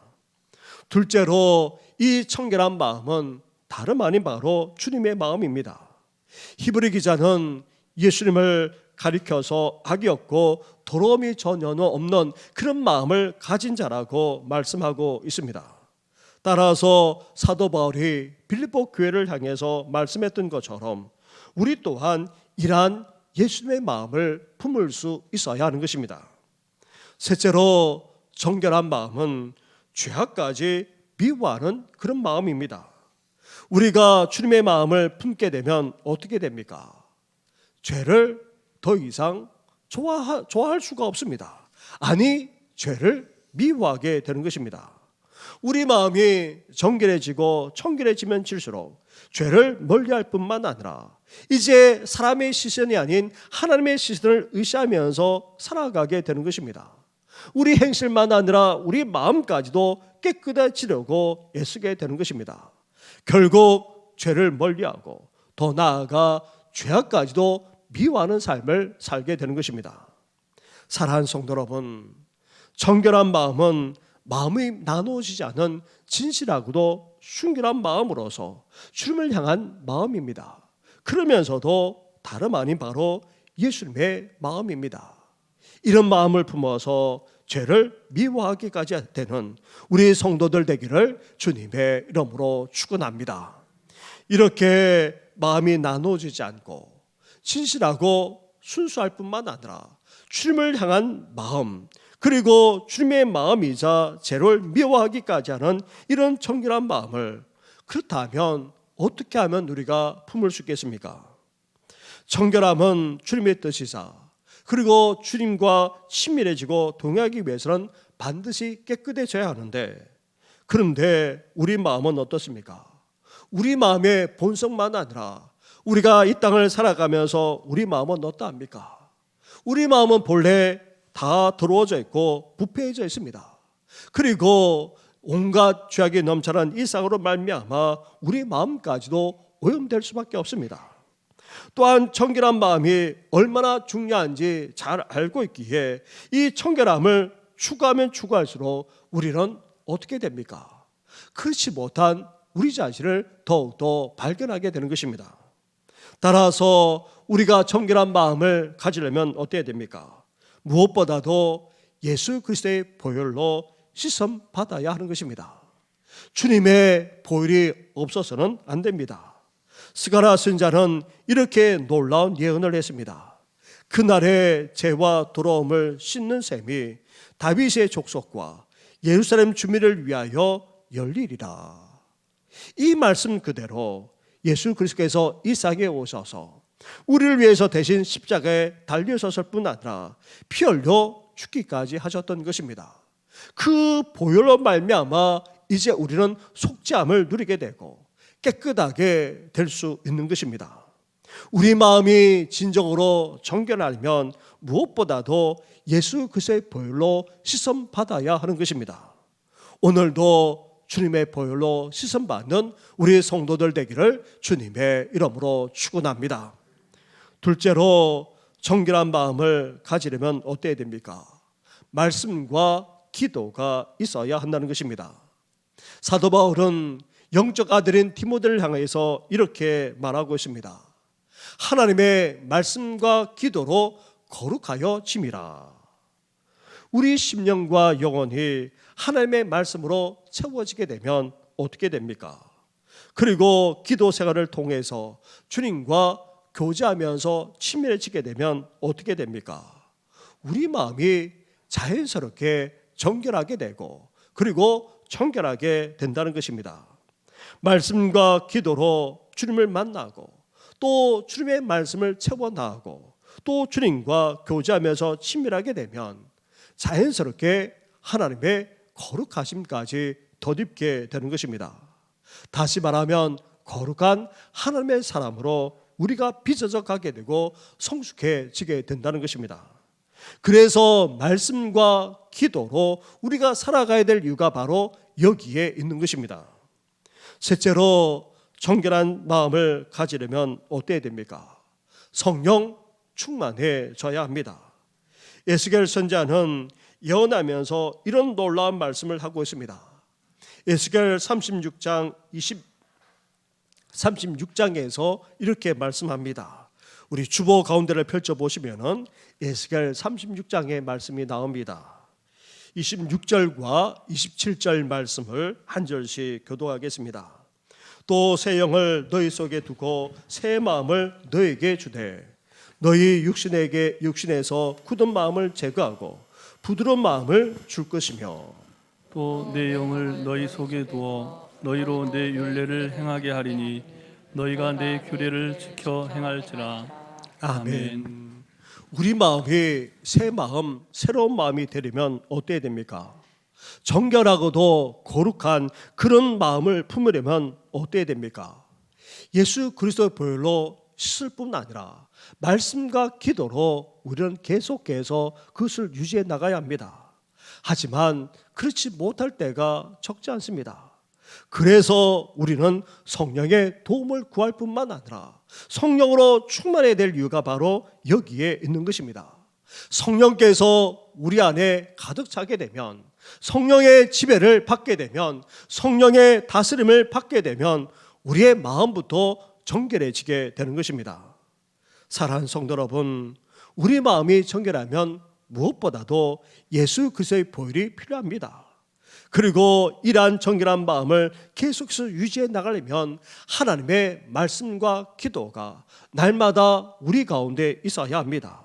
둘째로 이 청결한 마음은 다름 아닌 바로 주님의 마음입니다. 히브리 기자는 예수님을 가리켜서 악이 없고 더러움이 전혀 없는 그런 마음을 가진 자라고 말씀하고 있습니다. 따라서 사도 바울이 빌립보 교회를 향해서 말씀했던 것처럼 우리 또한 이러한 예수님의 마음을 품을 수 있어야 하는 것입니다. 셋째로 정결한 마음은 죄악까지 미워하는 그런 마음입니다. 우리가 주님의 마음을 품게 되면 어떻게 됩니까? 죄를 더 이상 좋아할 수가 없습니다. 아니, 죄를 미워하게 되는 것입니다. 우리 마음이 정결해지고 청결해지면 질수록 죄를 멀리할 뿐만 아니라 이제 사람의 시선이 아닌 하나님의 시선을 의시하면서 살아가게 되는 것입니다. 우리 행실만 아니라 우리 마음까지도 깨끗해지려고 애쓰게 되는 것입니다. 결국 죄를 멀리하고 더 나아가 죄악까지도 미워하는 삶을 살게 되는 것입니다. 사랑하는 성도 여러분, 정결한 마음은 마음이 나누어지지 않은 진실하고도 순결한 마음으로서 주님을 향한 마음입니다. 그러면서도 다름 아닌 바로 예수님의 마음입니다. 이런 마음을 품어서 죄를 미워하기까지 되는 우리 성도들 되기를 주님의 이름으로 축원합니다. 이렇게 마음이 나누어지지 않고 진실하고 순수할 뿐만 아니라 주님을 향한 마음, 그리고 주님의 마음이자 죄를 미워하기까지 하는 이런 정결한 마음을 그렇다면 어떻게 하면 우리가 품을 수 있겠습니까? 정결함은 주님의 뜻이자 그리고 주님과 친밀해지고 동행하기 위해서는 반드시 깨끗해져야 하는데, 그런데 우리 마음은 어떻습니까? 우리 마음의 본성만 아니라 우리가 이 땅을 살아가면서 우리 마음은 어떠합니까? 우리 마음은 본래 다 더러워져 있고 부패해져 있습니다. 그리고 온갖 죄악이 넘쳐난 일상으로 말미암아 우리 마음까지도 오염될 수밖에 없습니다. 또한 청결한 마음이 얼마나 중요한지 잘 알고 있기에 이 청결함을 추구하면 추구할수록 우리는 어떻게 됩니까? 그렇지 못한 우리 자신을 더욱더 발견하게 되는 것입니다. 따라서 우리가 청결한 마음을 가지려면 어떻게 됩니까? 무엇보다도 예수 그리스도의 보혈로 씻음 받아야 하는 것입니다. 주님의 보혈이 없어서는 안 됩니다. 스가랴 선지자는 이렇게 놀라운 예언을 했습니다. 그날의 죄와 더러움을 씻는 셈이 다윗의 족속과 예루살렘 주민을 위하여 열리리라. 이 말씀 그대로 예수 그리스도께서 이 세상에 오셔서 우리를 위해서 대신 십자가에 달려섰을 뿐 아니라 피 흘려 죽기까지 하셨던 것입니다. 그 보혈로 말미암아 이제 우리는 속죄함을 누리게 되고 깨끗하게 될 수 있는 것입니다. 우리 마음이 진정으로 정결하려면 무엇보다도 예수 그리스도의 보혈로 씻음 받아야 하는 것입니다. 오늘도 주님의 보혈로 씻음 받는 우리 성도들 되기를 주님의 이름으로 축원합니다. 둘째로 정결한 마음을 가지려면 어때야 됩니까? 말씀과 기도가 있어야 한다는 것입니다. 사도 바울은 영적 아들인 디모데를 향해서 이렇게 말하고 있습니다. 하나님의 말씀과 기도로 거룩하여 짐이라. 우리 심령과 영혼이 하나님의 말씀으로 채워지게 되면 어떻게 됩니까? 그리고 기도 생활을 통해서 주님과 교제하면서 친밀해지게 되면 어떻게 됩니까? 우리 마음이 자연스럽게 정결하게 되고 그리고 청결하게 된다는 것입니다. 말씀과 기도로 주님을 만나고 또 주님의 말씀을 채워 나가고 또 주님과 교제하면서 친밀하게 되면 자연스럽게 하나님의 거룩하심까지 덧입게 되는 것입니다. 다시 말하면 거룩한 하나님의 사람으로 우리가 빚어져 가게 되고 성숙해지게 된다는 것입니다. 그래서 말씀과 기도로 우리가 살아가야 될 이유가 바로 여기에 있는 것입니다. 셋째로 정결한 마음을 가지려면 어때야 됩니까? 성령 충만해져야 합니다. 에스겔 선지자는 예언하면서 이런 놀라운 말씀을 하고 있습니다. 에스겔 36장에서 이렇게 말씀합니다. 우리 주보 가운데를 펼쳐보시면 에스겔 36장의 말씀이 나옵니다. 26절과 27절 말씀을 한 절씩 교독하겠습니다. 또 새 영을 너희 속에 두고 새 마음을 너에게 주되 너희 육신에서 굳은 마음을 제거하고 부드러운 마음을 줄 것이며 또 내 영을 너희 속에 두어 너희로 내 율례를 행하게 하리니 너희가 내 규례를 지켜 행할지라. 아멘. 우리 마음이 새 마음, 새로운 마음이 되려면 어때야 됩니까? 정결하고도 거룩한 그런 마음을 품으려면 어때야 됩니까? 예수 그리스도의 보혈로 씻을 뿐 아니라 말씀과 기도로 우리는 계속해서 그것을 유지해 나가야 합니다. 하지만 그렇지 못할 때가 적지 않습니다. 그래서 우리는 성령의 도움을 구할 뿐만 아니라 성령으로 충만해야 될 이유가 바로 여기에 있는 것입니다. 성령께서 우리 안에 가득 차게 되면, 성령의 지배를 받게 되면, 성령의 다스림을 받게 되면 우리의 마음부터 정결해지게 되는 것입니다. 사랑하는 성도 여러분, 우리 마음이 정결하면 무엇보다도 예수 그리스도의 보혈이 필요합니다. 그리고 이러한 정결한 마음을 계속해서 유지해 나가려면 하나님의 말씀과 기도가 날마다 우리 가운데 있어야 합니다.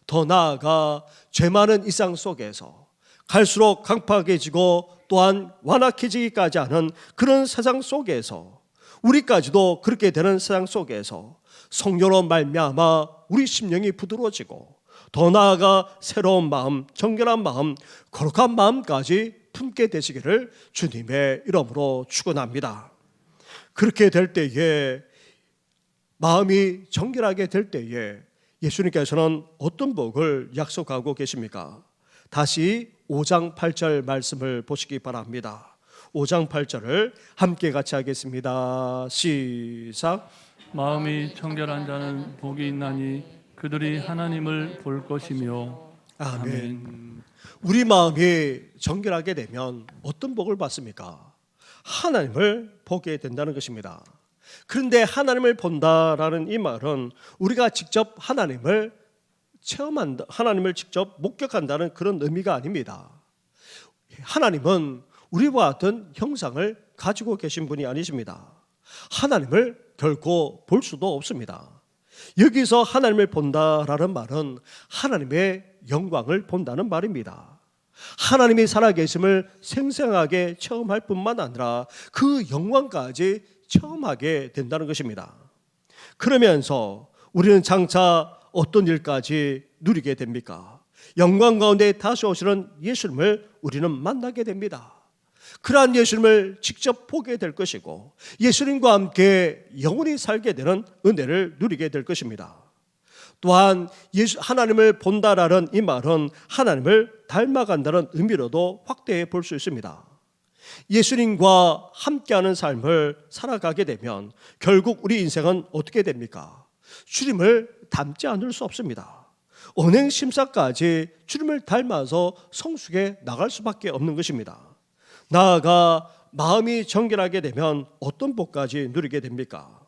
더 나아가 죄 많은 일상 속에서 갈수록 강팍해지고 또한 완악해지기까지 하는 그런 세상 속에서, 우리까지도 그렇게 되는 세상 속에서 성령으로 말미암아 우리 심령이 부드러워지고 더 나아가 새로운 마음, 정결한 마음, 거룩한 마음까지 품게 되시기를 주님의 이름으로 축원합니다. 그렇게 될 때에, 마음이 정결하게 될 때에 예수님께서는 어떤 복을 약속하고 계십니까? 다시 5장 8절 말씀을 보시기 바랍니다. 5장 8절을 함께 같이 하겠습니다. 시작. 마음이 청결한 자는 복이 있나니 그들이 하나님을 볼 것이며. 아멘. 우리 마음이 정결하게 되면 어떤 복을 받습니까? 하나님을 보게 된다는 것입니다. 그런데 하나님을 본다라는 이 말은 우리가 직접 하나님을 체험한다, 하나님을 직접 목격한다는 그런 의미가 아닙니다. 하나님은 우리와 같은 형상을 가지고 계신 분이 아니십니다. 하나님을 결코 볼 수도 없습니다. 여기서 하나님을 본다라는 말은 하나님의 영광을 본다는 말입니다. 하나님이 살아계심을 생생하게 체험할 뿐만 아니라 그 영광까지 체험하게 된다는 것입니다. 그러면서 우리는 장차 어떤 일까지 누리게 됩니까? 영광 가운데 다시 오시는 예수님을 우리는 만나게 됩니다. 그러한 예수님을 직접 보게 될 것이고 예수님과 함께 영원히 살게 되는 은혜를 누리게 될 것입니다. 또한 하나님을 본다라는 이 말은 하나님을 닮아간다는 의미로도 확대해 볼 수 있습니다. 예수님과 함께하는 삶을 살아가게 되면 결국 우리 인생은 어떻게 됩니까? 주님을 닮지 않을 수 없습니다. 언행심사까지 주님을 닮아서 성숙해 나갈 수밖에 없는 것입니다. 나아가 마음이 정결하게 되면 어떤 복까지 누리게 됩니까?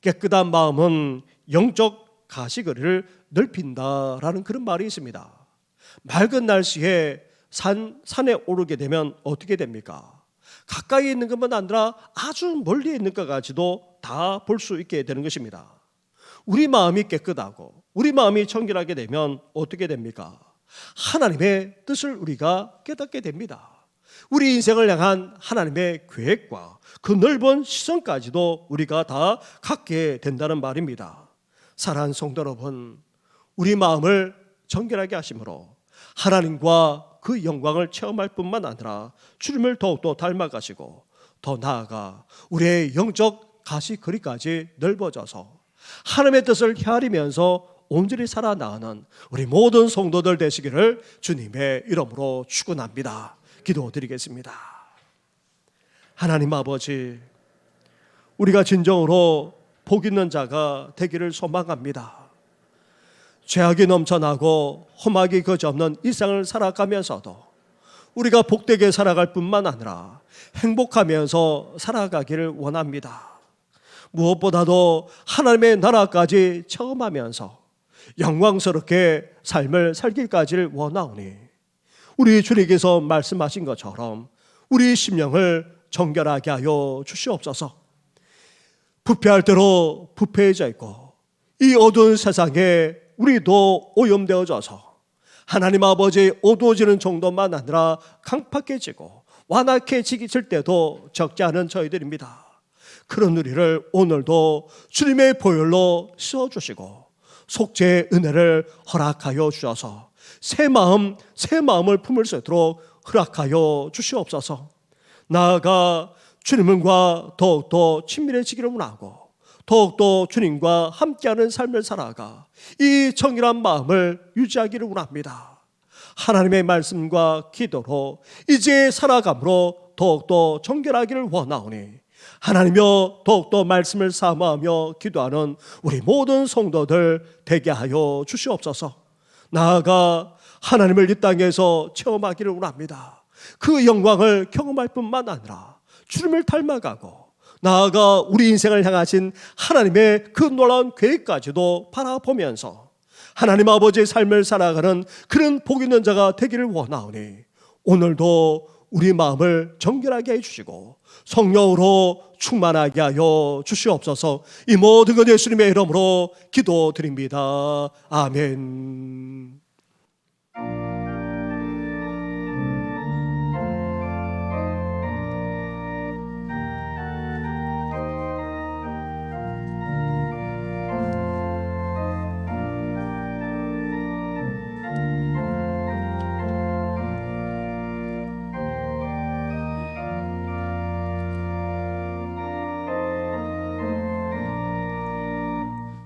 깨끗한 마음은 영적 가시거리를 넓힌다라는 그런 말이 있습니다. 맑은 날씨에 산에 오르게 되면 어떻게 됩니까? 가까이 있는 것만 아니라 아주 멀리 있는 것까지도 다 볼 수 있게 되는 것입니다. 우리 마음이 깨끗하고 우리 마음이 정결하게 되면 어떻게 됩니까? 하나님의 뜻을 우리가 깨닫게 됩니다. 우리 인생을 향한 하나님의 계획과 그 넓은 시선까지도 우리가 다 갖게 된다는 말입니다. 사랑하는 성도 여러분, 우리 마음을 정결하게 하심으로 하나님과 그 영광을 체험할 뿐만 아니라 주님을 더욱더 닮아가시고 더 나아가 우리의 영적 가시거리까지 넓어져서 하나님의 뜻을 헤아리면서 온전히 살아나가는 우리 모든 성도들 되시기를 주님의 이름으로 축원합니다. 기도드리겠습니다. 하나님 아버지, 우리가 진정으로 복 있는 자가 되기를 소망합니다. 죄악이 넘쳐나고 험악이 그지없는 일상을 살아가면서도 우리가 복되게 살아갈 뿐만 아니라 행복하면서 살아가기를 원합니다. 무엇보다도 하나님의 나라까지 체험하면서 영광스럽게 삶을 살기까지를 원하오니 우리 주님께서 말씀하신 것처럼 우리 심령을 정결하게 하여 주시옵소서. 부패할 대로 부패해져 있고 이 어두운 세상에 우리도 오염되어져서 하나님 아버지 어두워지는 정도만 아니라 강팍해지고 완악해질 때도 적지 않은 저희들입니다. 그런 우리를 오늘도 주님의 보혈로 씻어주시고 속죄의 은혜를 허락하여 주셔서 새 마음을 품을 수 있도록 허락하여 주시옵소서. 나아가 주님과 더욱더 친밀해지기를 원하고 더욱더 주님과 함께하는 삶을 살아가 이 정결한 마음을 유지하기를 원합니다. 하나님의 말씀과 기도로 이제 살아감으로 더욱더 정결하기를 원하오니 하나님여 더욱더 말씀을 사모하며 기도하는 우리 모든 성도들 되게 하여 주시옵소서. 나아가 하나님을 이 땅에서 체험하기를 원합니다. 그 영광을 경험할 뿐만 아니라 주님을 닮아가고 나아가 우리 인생을 향하신 하나님의 그 놀라운 계획까지도 바라보면서 하나님 아버지의 삶을 살아가는 그런 복 있는 자가 되기를 원하오니 오늘도 우리 마음을 정결하게 해주시고 성령으로 충만하게 하여 주시옵소서. 이 모든 것 예수님의 이름으로 기도드립니다. 아멘.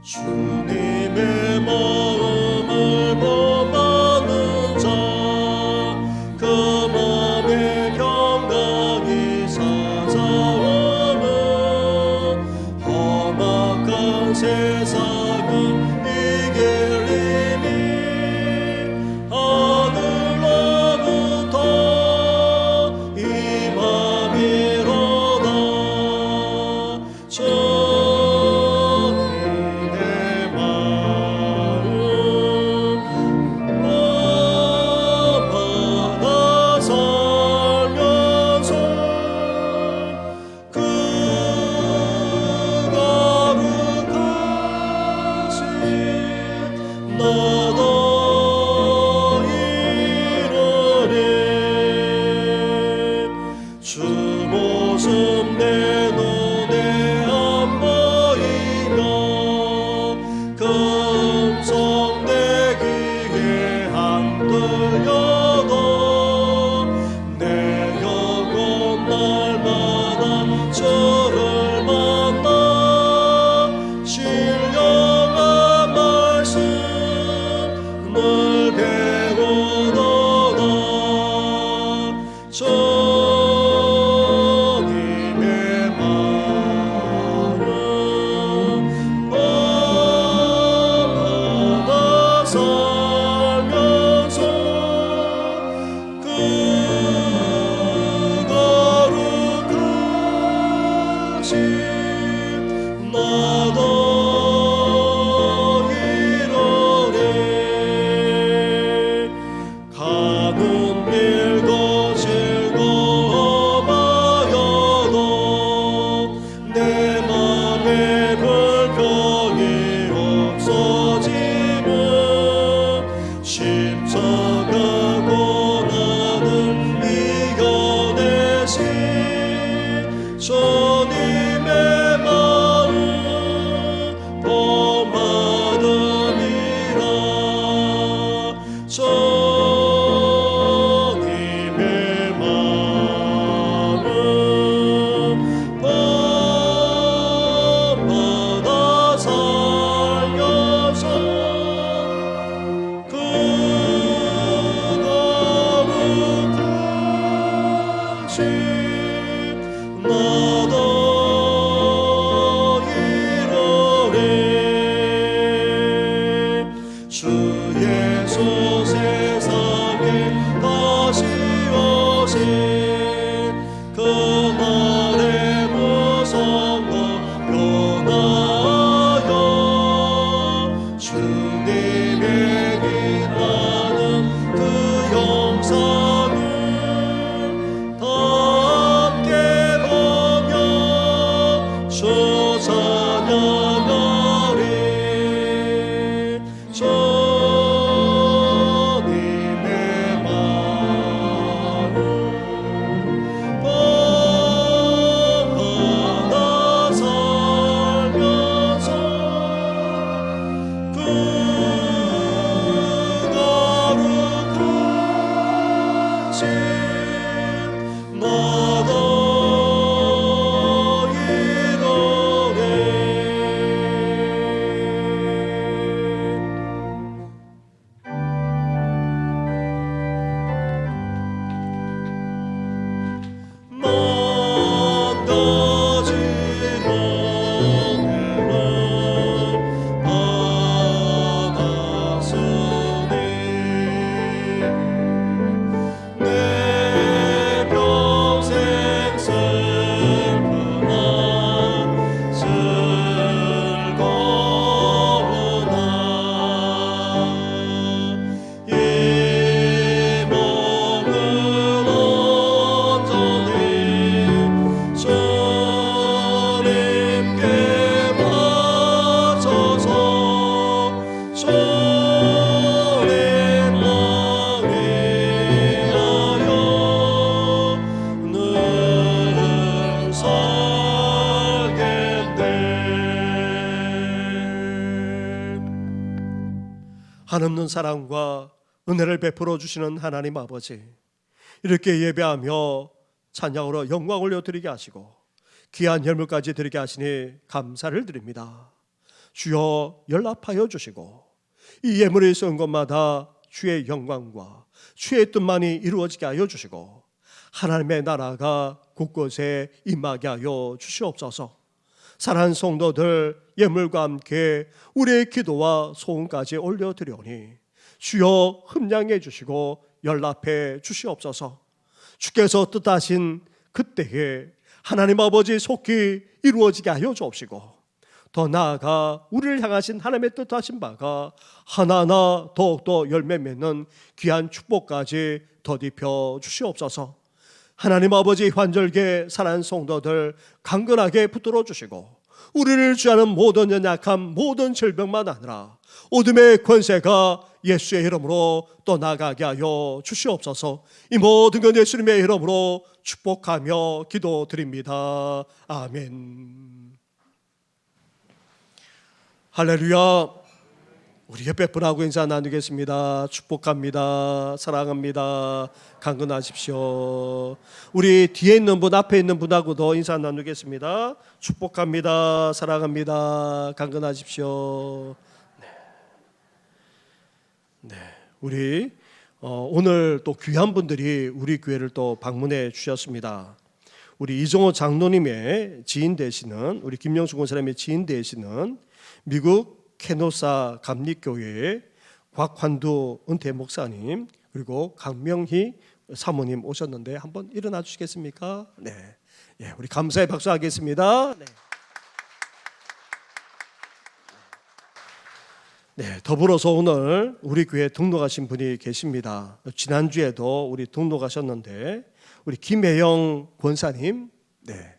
주님의 마음을 범하는 자, 그 마음에 평강이 찾아오는 험악한 세상은 이길 힘이 하늘로부터 임함이로다. 주님의 마음 마음마다 살면서 그 거룩하신 나도 이르리. 주 모습 내 눈에 안 보이며 그 음성 내 귀에 안 들려도 내 영혼 날마다 주를 만나 신령한 말씀을 배우도다. 주님의 마음 마음마다 살면서 그 거룩하신 나도 이루리. 가는 길도 즐거워하여도 내 맘에 불평이 없어지면 십자가 고난을 이겨내신 주님의 마음 범하느니라. 주님의 마음 범하다 살려서 그 거룩하신 나도 이루리. 주 예수 세상에 다시 오신 그날의 무성과 변하여 주님의 빛나는 그 영상을 다 함께 보며 주 찬양하리. 주님의 마음 범하다 살면서 그 거룩하신 나도 이루리. 만 가지 은혜를 받았으니 내 평생 슬프나 즐거우나 이 몸을 온전히 주님께 바쳐서 주님만 위하여 늘 살겠네. 한없는 사랑과 은혜를 베풀어 주시는 하나님 아버지, 이렇게 예배하며 찬양으로 영광을 올려드리게 하시고 귀한 열물까지 드리게 하시니 감사를 드립니다. 주여 연락하여 주시고 이 예물을 쏜 것마다 주의 영광과 주의 뜻만이 이루어지게 하여 주시고 하나님의 나라가 곳곳에 임하게 하여 주시옵소서. 사랑하는 성도들, 예물과 함께 우리의 기도와 소원까지 올려드리오니 주여 흠량해 주시고 연락해 주시옵소서. 주께서 뜻하신 그때에 하나님 아버지 속히 이루어지게 하여 주옵시고 더 나아가 우리를 향하신 하나님의 뜻하신 바가 하나하나 더욱더 열매 맺는 귀한 축복까지 더입혀 주시옵소서. 하나님 아버지 환절기에 사랑하는 성도들 강건하게 붙들어 주시고 우리를 취하는 모든 연약함 모든 질병만 아니라 어둠의 권세가 예수의 이름으로 떠나가게 하여 주시옵소서. 이 모든 것 예수님의 이름으로 축복하며 기도드립니다. 아멘. 할렐루야. 우리 옆에 분하고 인사 나누겠습니다. 축복합니다. 사랑합니다. 강건하십시오. 우리 뒤에 있는 분, 앞에 있는 분하고도 인사 나누겠습니다. 축복합니다. 사랑합니다. 강건하십시오. 네. 우리 오늘 또 귀한 분들이 우리 교회를 또 방문해 주셨습니다. 우리 이종호 장로님의 지인 되시는 우리 김영수 권사님의 지인 되시는 미국 케노사 감리교회의 곽환두 은퇴 목사님 그리고 강명희 사모님 오셨는데 한번 일어나 주시겠습니까? 네, 예, 우리 감사의 박수하겠습니다. 네. 네, 더불어서 오늘 우리 교회에 등록하신 분이 계십니다. 지난주에도 우리 등록하셨는데 우리 김혜영 권사님, 네,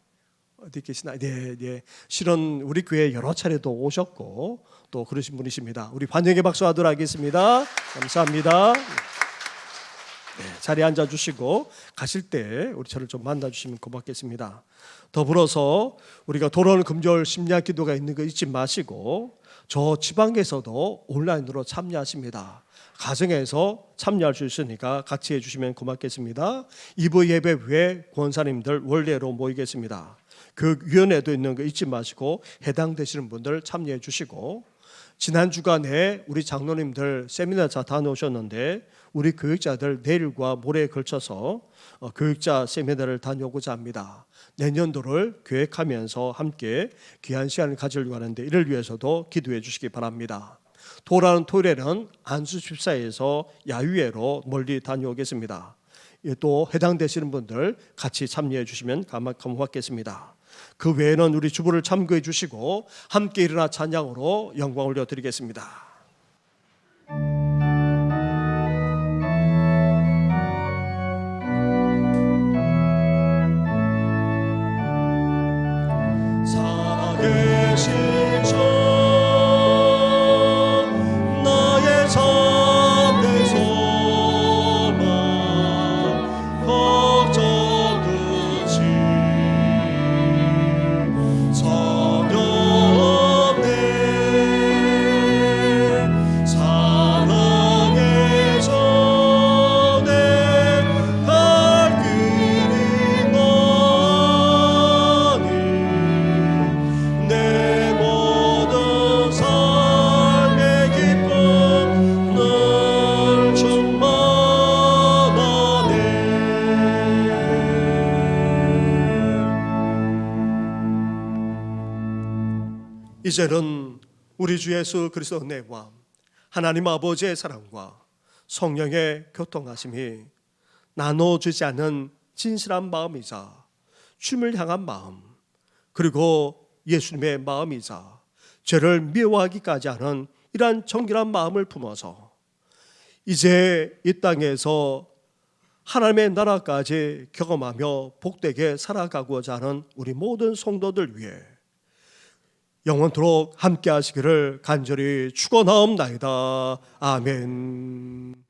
어디 계시나? 네, 네. 실은 우리 교회 여러 차례도 오셨고 또 그러신 분이십니다. 우리 환영의 박수 하도록 하겠습니다. 감사합니다. 네, 자리에 앉아주시고 가실 때 우리 저를 좀 만나주시면 고맙겠습니다. 더불어서 우리가 돌아오는 금요일 심야 기도가 있는 거 잊지 마시고 저 지방에서도 온라인으로 참여하십니다. 가정에서 참여할 수 있으니까 같이 해주시면 고맙겠습니다. 2부 예배 후에 권사님들 원래로 모이겠습니다. 그 위원회도 있는 거 잊지 마시고 해당되시는 분들 참여해 주시고 지난 주간에 우리 장로님들 세미나차 다녀오셨는데 우리 교육자들 내일과 모레에 걸쳐서 교육자 세미나를 다녀오고자 합니다. 내년도를 계획하면서 함께 귀한 시간을 가지려고 하는데 이를 위해서도 기도해 주시기 바랍니다. 돌아오는 토요일에는 안수 집사에서 야유회로 멀리 다녀오겠습니다. 또 해당되시는 분들 같이 참여해 주시면 고맙겠습니다. 그 외에는 우리 주보를 참고해 주시고 함께 일어나 찬양으로 영광 올려드리겠습니다. 살아계신 주 나의 참된 소망 걱정 끝이 전혀 없네 사랑의 전에 갈 길이 너니 내 모든 삶의 기쁨 늘 충만하네. 이제는 우리 주 예수 그리스도 은혜와 하나님 아버지의 사랑과 성령의 교통하심이 나눠주지 않은 진실한 마음이자 주님을 향한 마음 그리고 예수님의 마음이자 죄를 미워하기까지 하는 이러한 정결한 마음을 품어서 이제 이 땅에서 하나님의 나라까지 경험하며 복되게 살아가고자 하는 우리 모든 성도들 위해 영원토록 함께 하시기를 간절히 축원하옵나이다. 아멘.